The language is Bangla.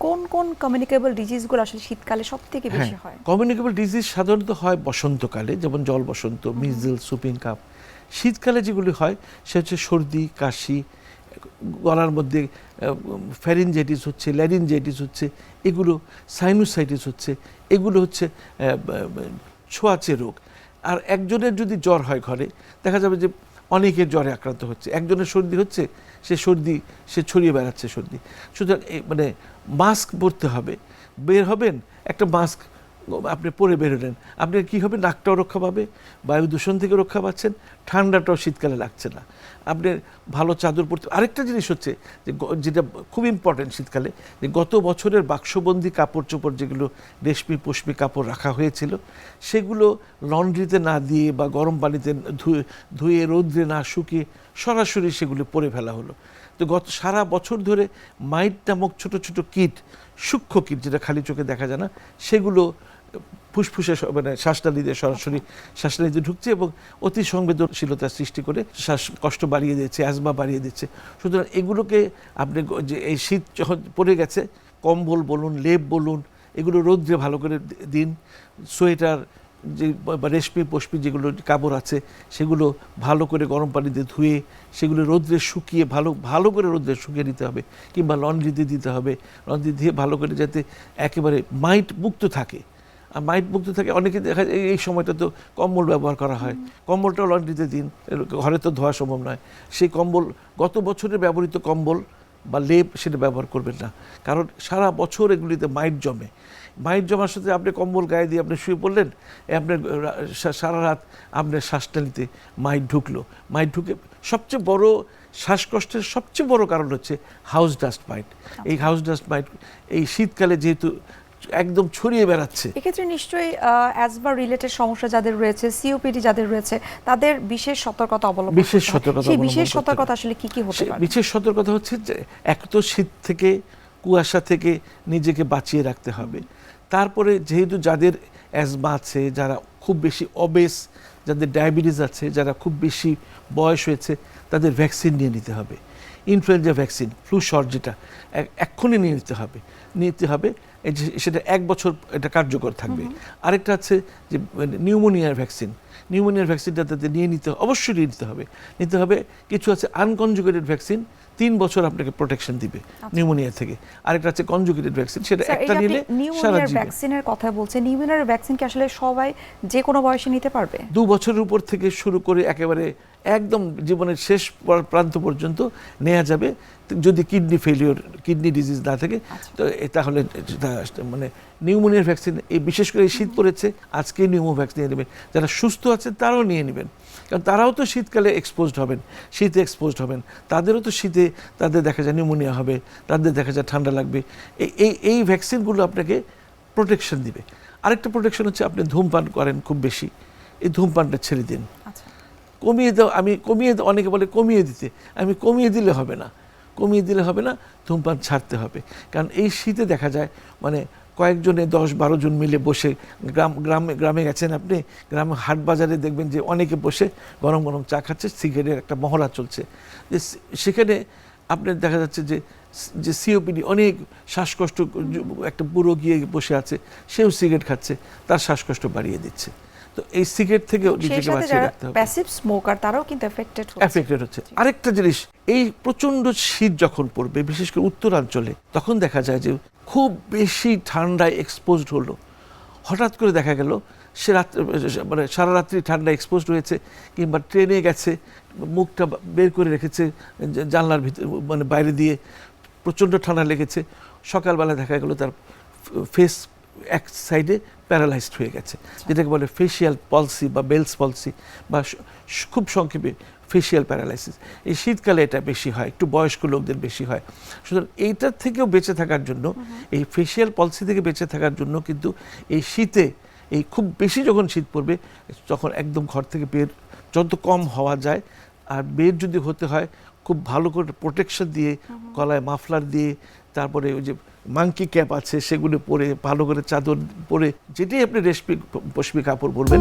কোন কোন কমিউনিকেবল ডিজিজগুলো আসলে শীতকালে সবথেকে বেশি হয়? কমিউনিকেবল ডিজিজ সাধারণত হয় বসন্তকালে, যেমন জল বসন্ত, মিজল, সুপিং কাপ। শীতকালে যেগুলি হয় সে হচ্ছে সর্দি, কাশি, গলার মধ্যে ফ্যারিনজাইটিস হচ্ছে, ল্যারিনজাইটিস হচ্ছে, এগুলো সাইনোসাইটিস হচ্ছে, এগুলো হচ্ছে ছোঁয়াচে রোগ। আর একজনের যদি জ্বর হয় ঘরে, দেখা যাবে যে অনেকের জ্বরে আক্রান্ত হচ্ছে। একজনের সর্দি হচ্ছে, সে ছড়িয়ে বেড়াচ্ছে সর্দি। সুতরাং মানে মাস্ক পরতে হবে। বের হবেন, একটা মাস্ক আপনি পরে বেরোলেন, আপনার কী হবে, নাকটাও রক্ষা পাবে, বায়ু দূষণ থেকে রক্ষা পাচ্ছেন, ঠান্ডাটাও শীতকালে লাগছে না। আপনি ভালো চাদর পরতে। আরেকটা জিনিস হচ্ছে যে যেটা খুব ইম্পর্টেন্ট শীতকালে, যে গত বছরের বাক্সবন্দি কাপড় চোপড় যেগুলো রেশমি পশমি কাপড় রাখা হয়েছিল, সেগুলো লন্ড্রিতে না দিয়ে বা গরম পানিতে ধুয়ে রৌদ্রে না শুকিয়ে সরাসরি সেগুলো পরে ফেলা হলো। তো সারা বছর ধরে মাইট নামক ছোট ছোট কীট, সূক্ষ্ম কীট যেটা খালি চোখে দেখা যায় না, সেগুলো ফুসফুসে মানে শ্বাসনালীতে সরাসরি শ্বাসনালীতে ঢুকছে এবং অতি সংবেদনশীলতা সৃষ্টি করে শ্বাসকষ্ট বাড়িয়ে দিচ্ছে, অ্যাজমা বাড়িয়ে দিচ্ছে। সুতরাং এগুলোকে আপনি যে এই শীত যখন পড়ে গেছে, কম্বল বলুন, লেপ বলুন, এগুলো রৌদ্রে ভালো করে দিন। সোয়েটার, যে রেশমি পশমি যেগুলো কাপড় আছে, সেগুলো ভালো করে গরম পানিতে ধুয়ে সেগুলো রৌদ্রে শুকিয়ে ভালো করে রৌদ্রে শুকিয়ে নিতে হবে, কিংবা লন্ড্রিতে দিতে হবে। লন্ড্রি দিয়ে ভালো করে যাতে একেবারে মাইট মুক্ত থাকে। আর মাইট মুক্ত থাকে, অনেকে দেখা যায় এই সময়টা তো কম্বল ব্যবহার করা হয়, কম্বলটাও লন্ড্রিতে দিন, ঘরে তো ধোয়া সম্ভব নয়। সেই কম্বল, গত বছরের ব্যবহৃত কম্বল বা লেপ, সেটা ব্যবহার করবেন না, কারণ সারা বছর এগুলিতে মাইট জমে। মাইট জমার সাথে আপনি কম্বল গায়ে দিয়ে আপনি শুয়ে পড়লেন, আপনার সারা রাত আপনার শ্বাসনালীতে মাইট ঢুকলো। মাইট ঢুকে সবচেয়ে বড় শ্বাসকষ্টের সবচেয়ে বড় কারণ হচ্ছে হাউস ডাস্ট মাইট। এই হাউস ডাস্ট মাইট এই শীতকালে যেহেতু একদম ছড়িয়ে বেড়াচ্ছে, এক্ষেত্রে নিশ্চয়ই অ্যাজমা রিলেটেড সমস্যা যাদের রয়েছে, সিওপিডি যাদের রয়েছে, তাদের বিশেষ সতর্কতা অবলম্বন বিশেষ সতর্কতা। সেই বিশেষ সতর্কতা আসলে কি কি হতে পারে? বিশেষ সতর্কতা হচ্ছে যে এক তো শীত থেকে, কুয়াশা থেকে নিজেকে বাঁচিয়ে রাখতে হবে। তারপরে যেহেতু যাদের অ্যাজমা আছে, যারা খুব বেশি অবেস, যাদের ডায়াবেটিস আছে, যারা খুব বেশি বয়স হয়েছে, তাদের ভ্যাকসিন নিয়ে নিতে হবে। ইনফ্লুয়েঞ্জা ভ্যাকসিন, ফ্লু শট, যেটা এক্ষুনি নিয়ে নিতে হবে। সেটা 1 বছর এটা কার্যকর থাকবে। আরেকটা আছে যে নিউমোনিয়ার ভ্যাকসিনটা তাদের অবশ্যই নিতে হবে। কিছু আছে আনকনজুগেটেড ভ্যাকসিন, 3 বছর আপনাকে প্রোটেকশন দিবে নিউমোনিয়া থেকে। আরেকটা আছে কনজুগেটেড ভ্যাকসিন, সেটা একটা নিলে সারা জীবন। ভ্যাকসিনের কথা বলছেন, নিউমোনিয়ার ভ্যাকসিন কি আসলে সবাই যে কোনো বয়সে নিতে পারবে? 2 বছরের উপর থেকে শুরু করে একেবারে একদম জীবনের শেষ প্রান্ত পর্যন্ত নেওয়া যাবে, যদি কিডনি ডিজিজ না থাকে। তো তাহলে মানে নিউমোনিয়ার ভ্যাকসিন, এই বিশেষ করে শীত পড়েছে, আজকে নিউমো ভ্যাকসিন নিয়ে নেবেন। যারা সুস্থ আছেন তারাও নিয়ে নেবেন, কারণ তারাও তো শীতকালে শীতে এক্সপোজড হবেন। তাদেরও তো শীতে তাদের দেখা যায় নিউমোনিয়া হবে, তাদের দেখা যায় ঠান্ডা লাগবে। এই ভ্যাকসিনগুলো আপনাকে প্রোটেকশন দিবে। আরেকটা প্রোটেকশন হচ্ছে, আপনি ধূমপান করেন খুব বেশি, এই ধূমপানটা ছেড়ে দিন, কমিয়ে দাও। অনেকে বলে কমিয়ে দিতে, কমিয়ে দিলে হবে না, ধূমপান ছাড়তে হবে। কারণ এই শীতে দেখা যায় মানে কয়েকজনে 10-12 জন মিলে বসে, গ্রামে গেছেন আপনি, গ্রামে হাট বাজারে দেখবেন যে অনেকে বসে গরম গরম চা খাচ্ছে, সিগারেটের একটা মহড়া চলছে। যে সেখানে আপনার দেখা যাচ্ছে যে সিওপিডি, অনেক শ্বাসকষ্ট, একটা বুড়ো গিয়ে বসে আছে, সেও সিগারেট খাচ্ছে, তার শ্বাসকষ্ট বাড়িয়ে দিচ্ছে। তো এই সিগারেট থেকে নিজেকে বাঁচিয়ে রাখতে হবে। প্যাসিভ স্মোকার, তারাও কিন্তু এফেক্টেড হচ্ছে। আরেকটা জিনিস, এই প্রচন্ড শীত যখন পড়বে, বিশেষ করে উত্তরাঞ্চলে, তখন দেখা যায় যে খুব বেশি ঠান্ডায় এক্সপোজড হলো। হঠাৎ করে দেখা গেল সে মানে সারা রাত্রি ঠান্ডা এক্সপোজড হয়েছে, কিংবা ট্রেনে গেছে, মুখটা বের করে রেখেছে জানলার ভিতরে, মানে বাইরে দিয়ে, প্রচণ্ড ঠান্ডা লেগেছে। সকালবেলা দেখা গেল তার ফেস এক সাইডে প্যারালাইজড হয়ে গেছে, যেটাকে বলে ফেশিয়াল পলসি বা বেলস পলসি, বা খুব সংক্ষেপে ফেশিয়াল প্যারালাইসিস। এই শীতকালে এটা বেশি হয়, একটু বয়স্ক লোকদের বেশি হয়। সুতরাং এইটার থেকেও বেঁচে থাকার জন্য, এই ফেশিয়াল পলসি থেকে বেঁচে থাকার জন্য কিন্তু এই শীতে, এই খুব বেশি যখন শীত পড়বে, তখন একদম ঘর থেকে বের যত কম হওয়া যায়, আর বের যদি হতে হয় খুব ভালো করে প্রোটেকশন দিয়ে, গলায় মাফলার দিয়ে, তারপরে ওই যে মাঙ্কি ক্যাপ আছে সেগুলো পরে, ভালো করে চাদর পরে, যেটাই আপনি রেশমি পশমি কাপড় পরবেন।